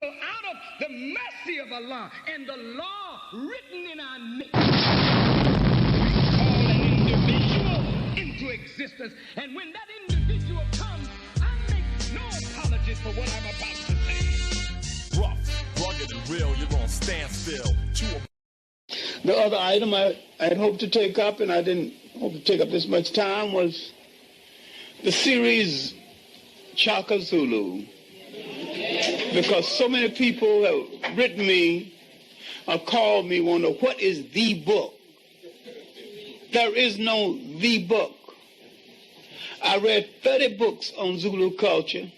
out of the mercy of Allah and the law written in our name. Call an individual into existence. And when that individual comes, I make no apologies for what I'm about to say. Rough, rugged, and real, you're on standstill. The other item I had hoped to take up, and I didn't hope to take up this much time, was the series Chaka Zulu. Because so many people have written me or called me, wonder, what is the book? There is no the book. I read 30 books on Zulu culture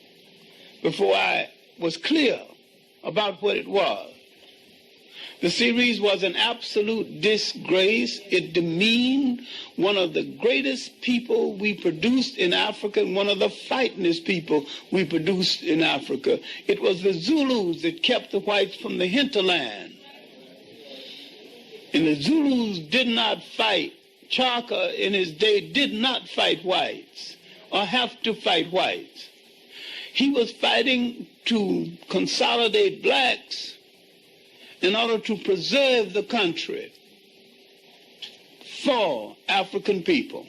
before I was clear about what it was. The series was an absolute disgrace. It demeaned one of the greatest people we produced in Africa and one of the fightingest people we produced in Africa. It was the Zulus that kept the whites from the hinterland. And the Zulus did not fight. Chaka in his day did not fight whites or have to fight whites. He was fighting to consolidate blacks in order to preserve the country for African people.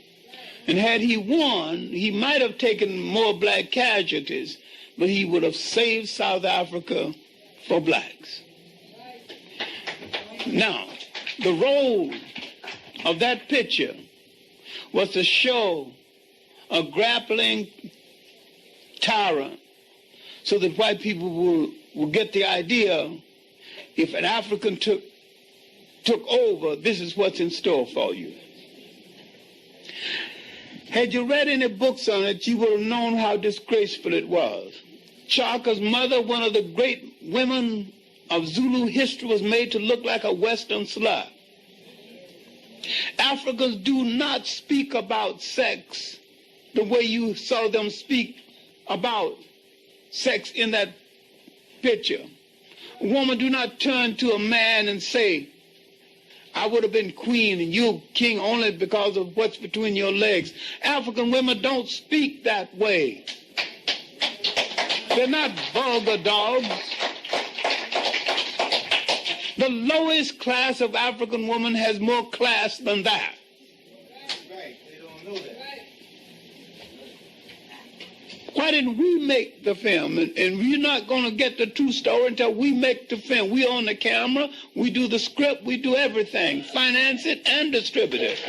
And had he won, he might have taken more black casualties, but he would have saved South Africa for blacks. Now, the role of that picture was to show a grappling tyrant so that white people will get the idea, if an African took over, this is what's in store for you. Had you read any books on it, you would have known how disgraceful it was. Chaka's mother, one of the great women of Zulu history, was made to look like a Western slut. Africans do not speak about sex the way you saw them speak about sex in that picture. A woman do not turn to a man and say, I would have been queen and you king only because of what's between your legs. African women don't speak that way. They're not vulgar dogs. The lowest class of African woman has more class than that. Right, they don't know that. Why didn't we make the film? And we're not going to get the true story until we make the film. We own the camera, we do the script, we do everything. Finance it and distribute it.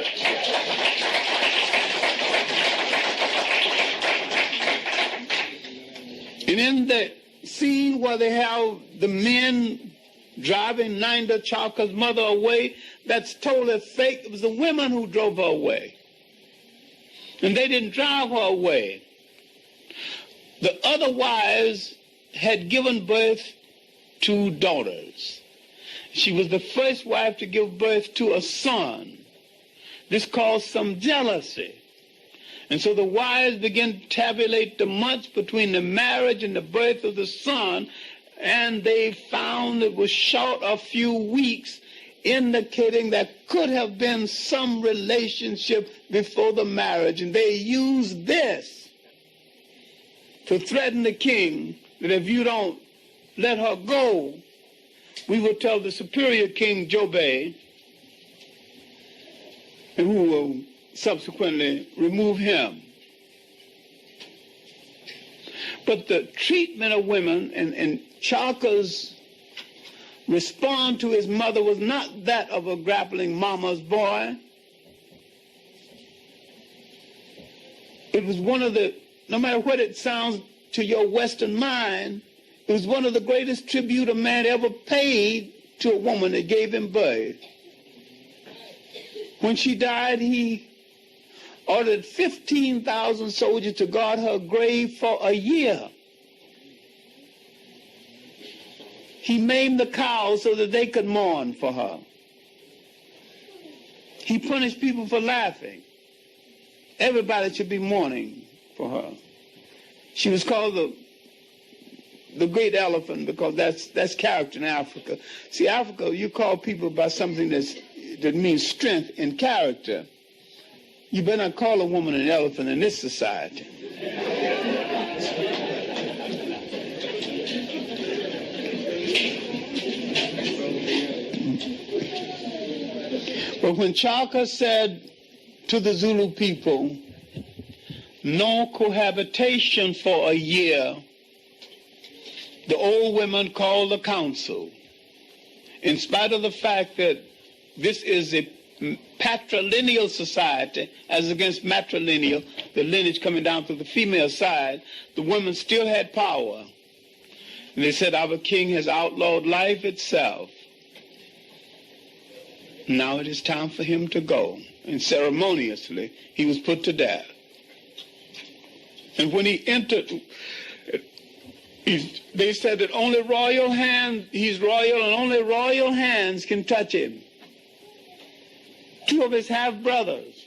And in the scene where they have the men driving Nanda Chaka's mother away, that's totally fake. It was the women who drove her away. And they didn't drive her away. The other wives had given birth to daughters. She was the first wife to give birth to a son. This caused some jealousy. And so the wives began to tabulate the months between the marriage and the birth of the son, and they found it was short a few weeks, indicating there could have been some relationship before the marriage. And they used this to threaten the king that if you don't let her go, we will tell the superior king Jobe, and who will subsequently remove him. But the treatment of women and Chaka's response to his mother was not that of a grappling mama's boy. It was one of the, no matter what it sounds to your Western mind, it was one of the greatest tribute a man ever paid to a woman that gave him birth. When she died, he ordered 15,000 soldiers to guard her grave for a year. He maimed the cows so that they could mourn for her. He punished people for laughing. Everybody should be mourning for her. She was called the great elephant because that's character in Africa. See, Africa, you call people by something that means strength and character. You better not call a woman an elephant in this society. But when Clarke said to the Zulu people, no cohabitation for a year, the old women called the council. In spite of the fact that this is a patrilineal society, as against matrilineal, the lineage coming down to the female side, the women still had power. And they said, our king has outlawed life itself. Now it is time for him to go. And ceremoniously, he was put to death. And when he entered, they said that only royal hands, he's royal, and only royal hands can touch him. Two of his half-brothers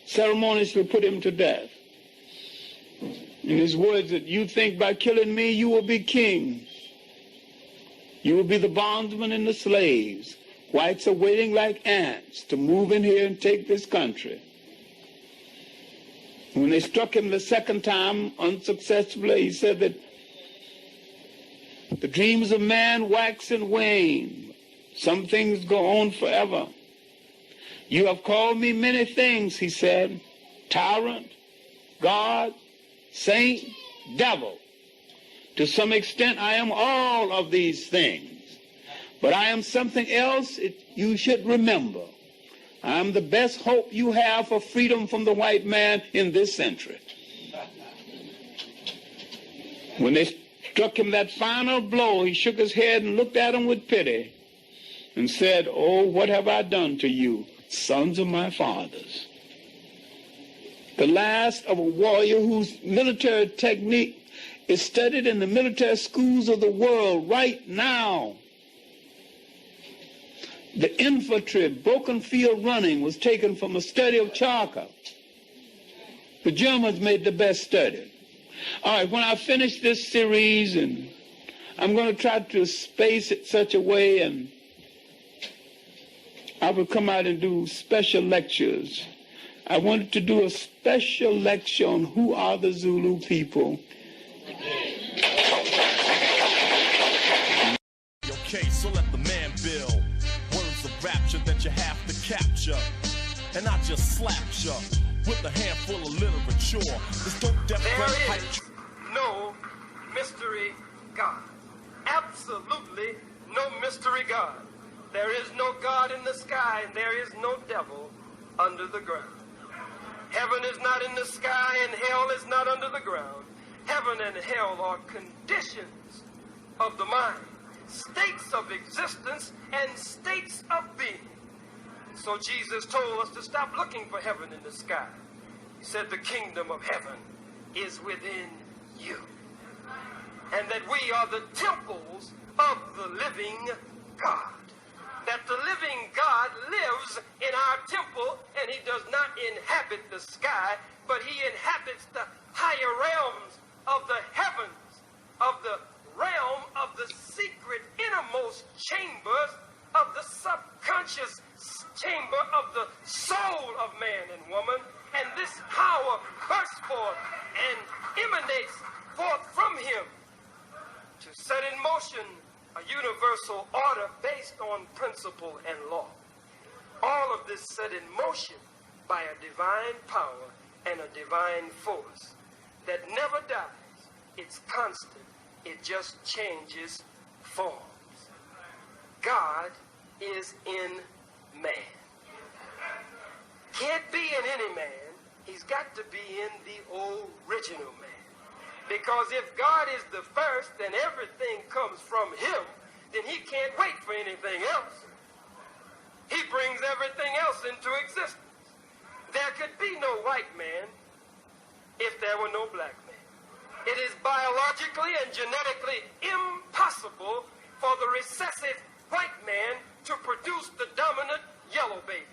ceremoniously put him to death. In his words that you think by killing me you will be kings. You will be the bondsmen and the slaves. Whites are waiting like ants to move in here and take this country. When they struck him the second time unsuccessfully, he said that the dreams of man wax and wane. Some things go on forever. You have called me many things, he said. Tyrant, God, saint, devil. To some extent, I am all of these things. But I am something else you should remember. I am the best hope you have for freedom from the white man in this century. When they struck him that final blow, he shook his head and looked at him with pity and said, oh, what have I done to you, sons of my fathers? The last of a warrior whose military technique is studied in the military schools of the world right now. The infantry broken field running was taken from a study of Clarke. The Germans made the best study. All right, when I finish this series, and I'm going to try to space it such a way, and I will come out and do special lectures. I wanted to do a special lecture on who are the Zulu people. Okay, so let the man build. Words of rapture that you have to capture. And I just slapped you with a handful of literature. This dope death there is no mystery God. Absolutely no mystery God. There is no God in the sky, and there is no devil under the ground. Heaven is not in the sky, and hell is not under the ground. Heaven and hell are conditions of the mind, states of existence, and states of being. So Jesus told us to stop looking for heaven in the sky. He said the kingdom of heaven is within you, and that we are the temples of the living God. That the living God lives in our temple, and he does not inhabit the sky, but he inhabits the higher realms of the heavens, of the realm of the secret innermost chambers of the subconscious chamber of the soul of man and woman. And this power bursts forth and emanates forth from him to set in motion a universal order based on principle and law. All of this set in motion by a divine power and a divine force that never dies. It's constant. It just changes forms. God is in man. Can't be in any man. He's got to be in the original man. Because if God is the first, then everything comes from him, then he can't wait for anything else. He brings everything else into existence. There could be no white man if there were no black man. It is biologically and genetically impossible for the recessive white man to produce the dominant yellow baby.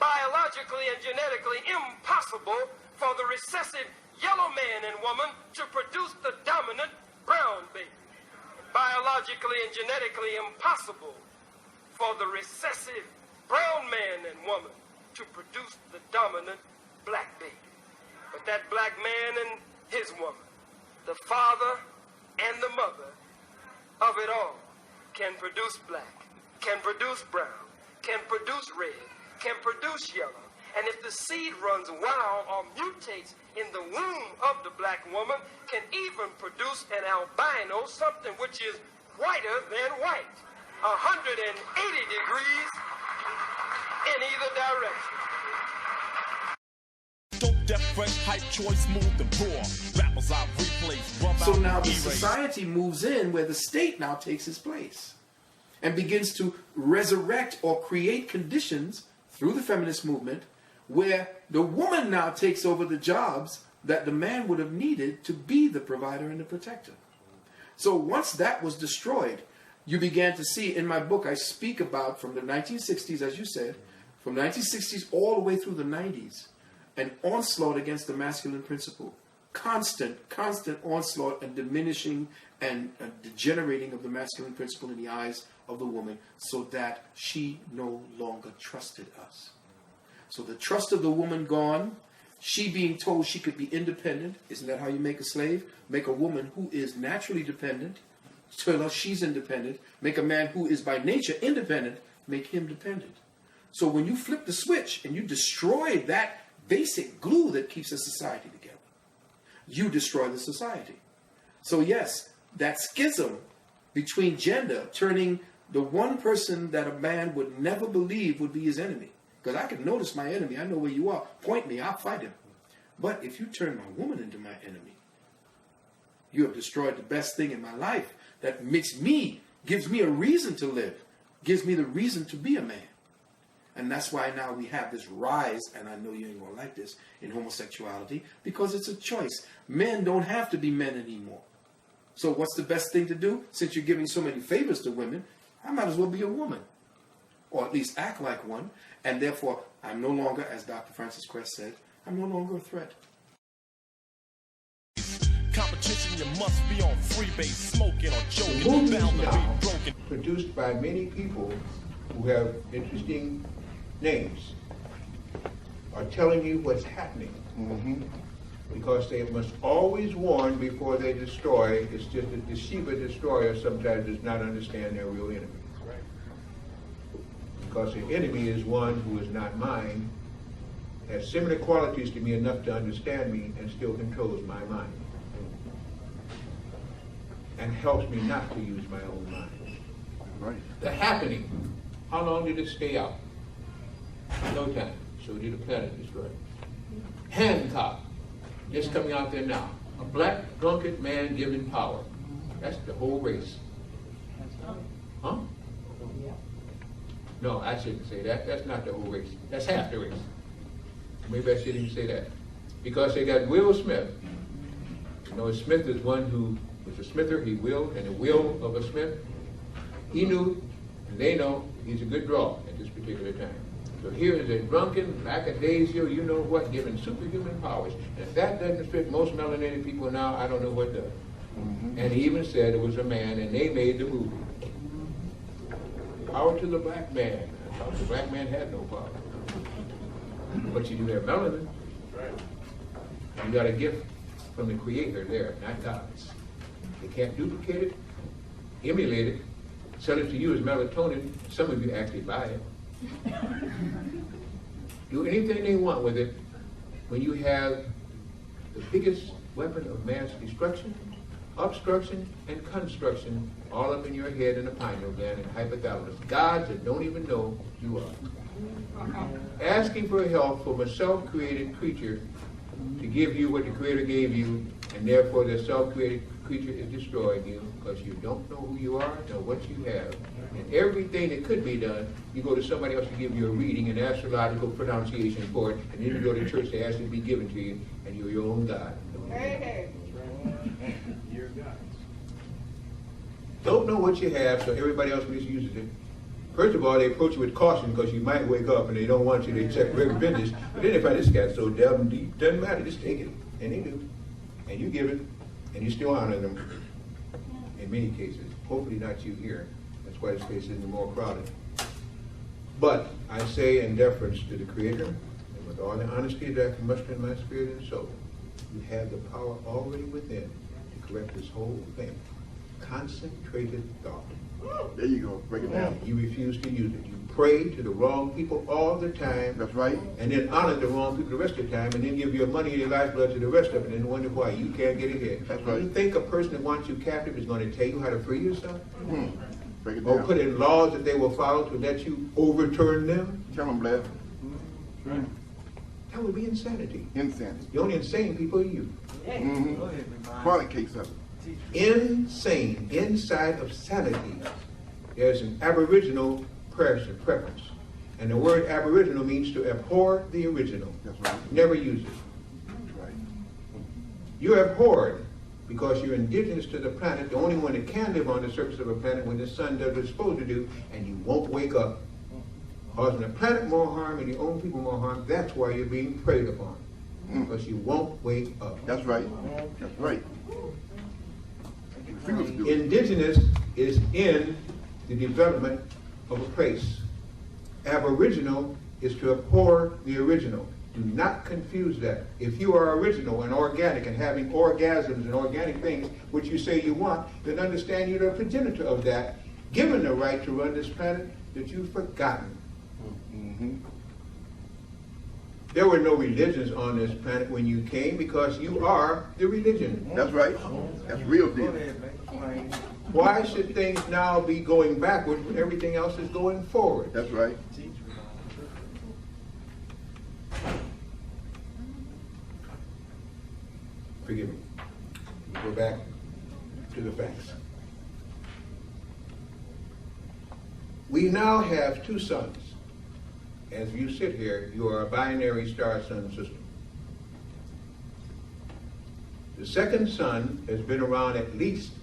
Biologically and genetically impossible for the recessive yellow man and woman to produce the dominant brown baby. Biologically and genetically impossible for the recessive brown man and woman to produce the dominant black baby. But that black man and his woman, the father and the mother of it all, can produce black, can produce brown, can produce red, can produce yellow. And if the seed runs wild or mutates in the womb of the black woman, can even produce an albino, something which is whiter than white, 180 degrees in either direction. Dope, deaf, fresh, hype, choice, smooth, and raw. Rappers I replace, rub So out, now the erase. society moves in where the state now takes its place and begins to resurrect or create conditions through the feminist movement where the woman now takes over the jobs that the man would have needed to be the provider and the protector. So once that was destroyed, you began to see, in my book, I speak about from the 1960s, as you said, from the 1960s all the way through the 90s, an onslaught against the masculine principle. Constant onslaught and diminishing and degenerating of the masculine principle in the eyes of the woman so that she no longer trusted us. So the trust of the woman gone, she being told she could be independent. Isn't that how you make a slave? Make a woman who is naturally dependent, tell her she's independent. Make a man who is by nature independent, make him dependent. So when you flip the switch and you destroy that basic glue that keeps a society together, you destroy the society. So yes, that schism between gender, turning the one person that a man would never believe would be his enemy. Because I can notice my enemy. I know where you are. Point me, I'll fight him. But if you turn my woman into my enemy, you have destroyed the best thing in my life that makes me, gives me a reason to live, gives me the reason to be a man. And that's why now we have this rise, and I know you ain't going to like this, in homosexuality, because it's a choice. Men don't have to be men anymore. So what's the best thing to do? Since you're giving so many favors to women, I might as well be a woman. Or at least act like one. And therefore, I'm no longer, as Dr. Francis Crest said, I'm no longer a threat. Competition, you must be on freebase, smoking or joking. The movement Bound to now, be broken. produced by many people who have interesting names, are telling you what's happening. Because they must always warn before they destroy. It's just that the Shiva destroyer sometimes does not understand their real enemy. Because the enemy is one who is not mine, has similar qualities to me enough to understand me, and still controls my mind. And helps me not to use my own mind. Right. The happening, how long did it stay out? No time. So did the planet destroy. Hancock, just coming out there now. A black, drunkard man given power. That's the whole race. Huh? No, I shouldn't say that. That's not the whole race. That's half the race. Maybe I shouldn't even say that. Because they got Will Smith. You know, Smith is one who was a smither. He willed, and the will of a smith. He knew, and they know, he's a good draw at this particular time. So here is a drunken, lackadaisical, you know what, given superhuman powers. And if that doesn't fit most melanated people now, I don't know what does. And he even said it was a man, and they made the movie. Power to the black man. I thought the black man had no power. But you do have melanin. You got a gift from the Creator there, not God's. They can't duplicate it, emulate it, sell it to you as melatonin. Some of you actually buy it. Do anything they want with it when you have the biggest weapon of mass destruction, obstruction, and construction all up in your head in the pineal gland and hypothalamus. Gods that don't even know you are. Asking for help from a self-created creature to give you what the Creator gave you, and therefore the self-created creature is destroying you because you don't know who you are, know what you have. And everything that could be done, you go to somebody else to give you a reading, an astrological pronunciation for it, and then you go to church to ask it to be given to you, and you're your own God. Hey, You're God. Don't know what you have, so everybody else misuses it. First of all, they approach you with caution because you might wake up and they don't want you to check every business. But then they find this guy's so damn deep, doesn't matter, just take it. And they do. And you give it, and you still honor them in many cases. Hopefully not you here. That's why this place isn't more crowded. But I say in deference to the Creator, and with all the honesty that I can muster in my spirit and soul, you have the power already within to correct this whole thing. concentrated thought. There you go. Break it down. You refuse to use it. You pray to the wrong people all the time. That's right. And then honor the wrong people the rest of the time, and then give your money and your lifeblood to the rest of it, and then wonder why you can't get ahead. That's right. You think a person that wants you captive is going to tell you how to free yourself? Break it down. Or put in laws that they will follow to let you overturn them? Tell them, Blair. That would be insanity. Insanity. The only insane people are you. Chronic case of it. Insane, inside of sanity, there's an aboriginal preference. And the word aboriginal means to abhor the original. That's right. Never use it. That's right. You're abhorred because you're indigenous to the planet, the only one that can live on the surface of a planet when the sun does what it's supposed to do, and you won't wake up. Causing the planet more harm and your own people more harm, that's why you're being preyed upon. Because you won't wake up. That's right. That's right. Indigenous is in the development of a place. Aboriginal is to abhor the original. Do not confuse that. If you are original and organic and having orgasms and organic things, which you say you want, then understand you're the progenitor of that, given the right to run this planet that you've forgotten. There were no religions on this planet when you came because you are the religion. That's right. That's real deal. Why should things now be going backward when everything else is going forward? That's right. Forgive me. Go back to the facts. We now have two suns. As you sit here, you are a binary star-sun system. The second sun has been around at least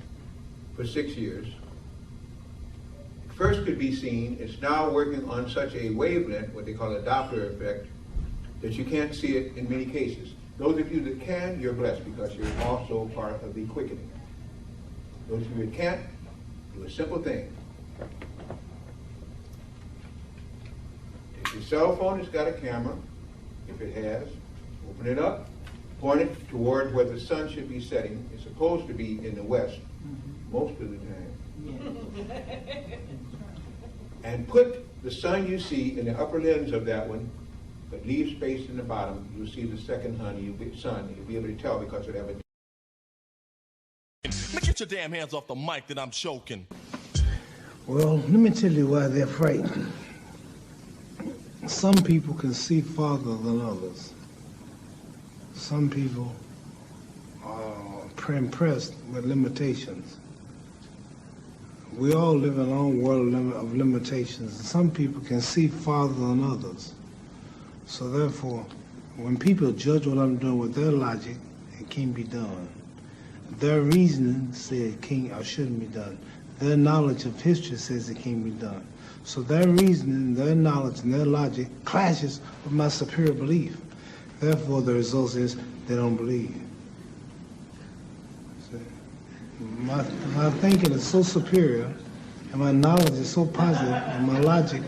for 6 years. It first could be seen, it's now working on such a wavelength, what they call a Doppler effect, that you can't see it in many cases. Those of you that can, you're blessed because you're also part of the quickening. Those of you that can't, do a simple thing. If your cell phone has got a camera, if it has, open it up, point it toward where the sun should be setting. It's supposed to be in the west most of the time. And put the sun you see in the upper lens of that one, but leave space in the bottom. You'll see the second sun. You'll be able to tell because it'll have a... Now get your damn hands off the mic that I'm choking. Well, let me tell you why they're frightened. Some people can see farther than others. Some people are impressed with limitations. We all live in our own world of limitations. Some people can see farther than others. So therefore, when people judge what I'm doing with their logic, it can't be done. Their reasoning says it can't or shouldn't be done. Their knowledge of history says it can't be done. So their reasoning, their knowledge, and their logic clashes with my superior belief. Therefore, the result is they don't believe. See? My thinking is so superior, and my knowledge is so positive, and my logic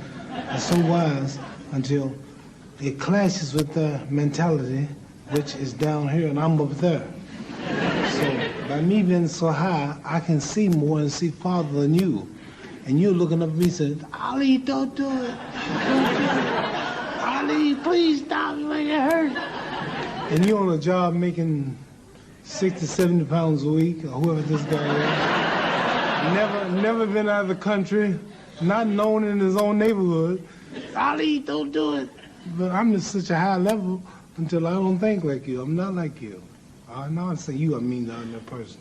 is so wise until it clashes with their mentality, which is down here, and I'm up there. So by me being so high, I can see more and see farther than you. And you're looking up at me and saying, Ali, don't do it. Don't do it. Ali, please stop, you make it hurt. And you're on a job making 60, 70 pounds a week, or whoever this guy is. Never been out of the country, not known in his own neighborhood. Ali, don't do it. But I'm at such a high level until I don't think like you. I'm not like you. Now I say you, I mean the other person.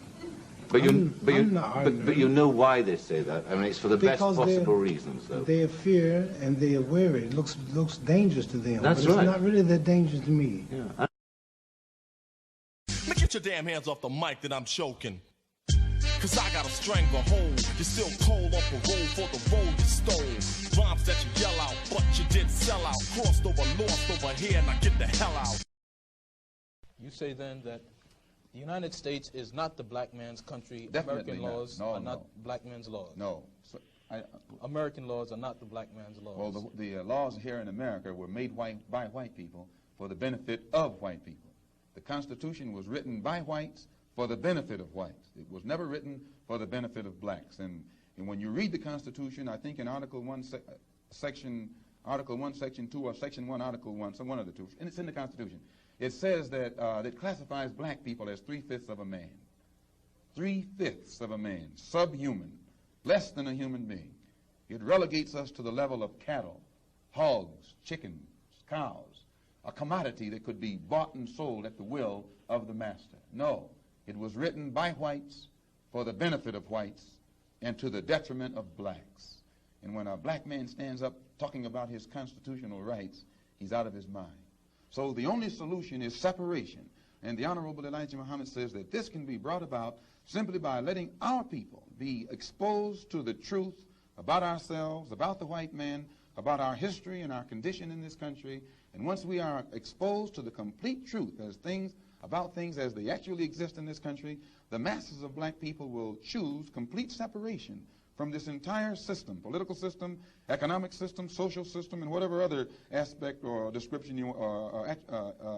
But you know why they say that. I mean, it's for the best possible reasons, though. They fear and they are wary. It looks dangerous to them. That's but right. It's not really that dangerous to me. Now get your damn hands off the mic that I'm choking. Cause I got a stranglehold. You're still cold on parole for the road you stole. Rhymes that you yell out, but you did sell out. Crossed over, lost over here, now get the hell out. You say then that the United States is not the black man's country. Definitely American laws are not black men's laws. No. So, American laws are not the black man's laws. Well, the laws here in America were made by white people for the benefit of white people. The Constitution was written by whites for the benefit of whites. It was never written for the benefit of blacks. And when you read the Constitution, I think in Article 1, Section 2, or Section 1, Article 1, some one of the two, and it's in the Constitution, it says that it classifies black people as 3/5 of a man. 3/5 of a man, subhuman, less than a human being. It relegates us to the level of cattle, hogs, chickens, cows, a commodity that could be bought and sold at the will of the master. No, it was written by whites for the benefit of whites and to the detriment of blacks. And when a black man stands up talking about his constitutional rights, he's out of his mind. So the only solution is separation. And the Honorable Elijah Muhammad says that this can be brought about simply by letting our people be exposed to the truth about ourselves, about the white man, about our history and our condition in this country. And once we are exposed to the complete truth about things as they actually exist in this country, the masses of black people will choose complete separation from this entire system, political system, economic system, social system, and whatever other aspect or description or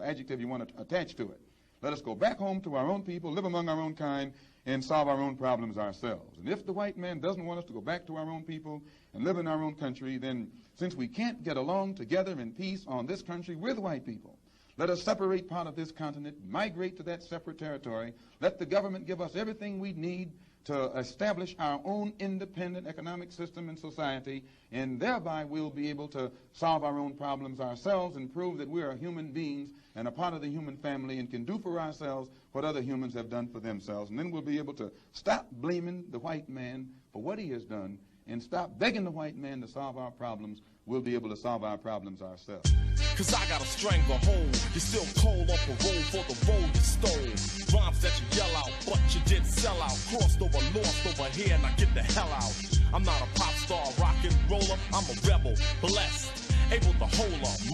adjective you want to attach to it. Let us go back home to our own people, live among our own kind, and solve our own problems ourselves. And if the white man doesn't want us to go back to our own people and live in our own country, then since we can't get along together in peace on this country with white people, let us separate part of this continent, migrate to that separate territory, let the government give us everything we need to establish our own independent economic system and society, and thereby we'll be able to solve our own problems ourselves and prove that we are human beings and a part of the human family and can do for ourselves what other humans have done for themselves. And then we'll be able to stop blaming the white man for what he has done and stop begging the white man to solve our problems. We'll be able to solve our problems ourselves. Cause I got a stranglehold. You're still cold on parole for the role you stole. Rhymes that you yell out, but you did sell out. Crossed over, lost over here, now get the hell out. I'm not a pop star, rock and roller. I'm a rebel, blessed, able to hold a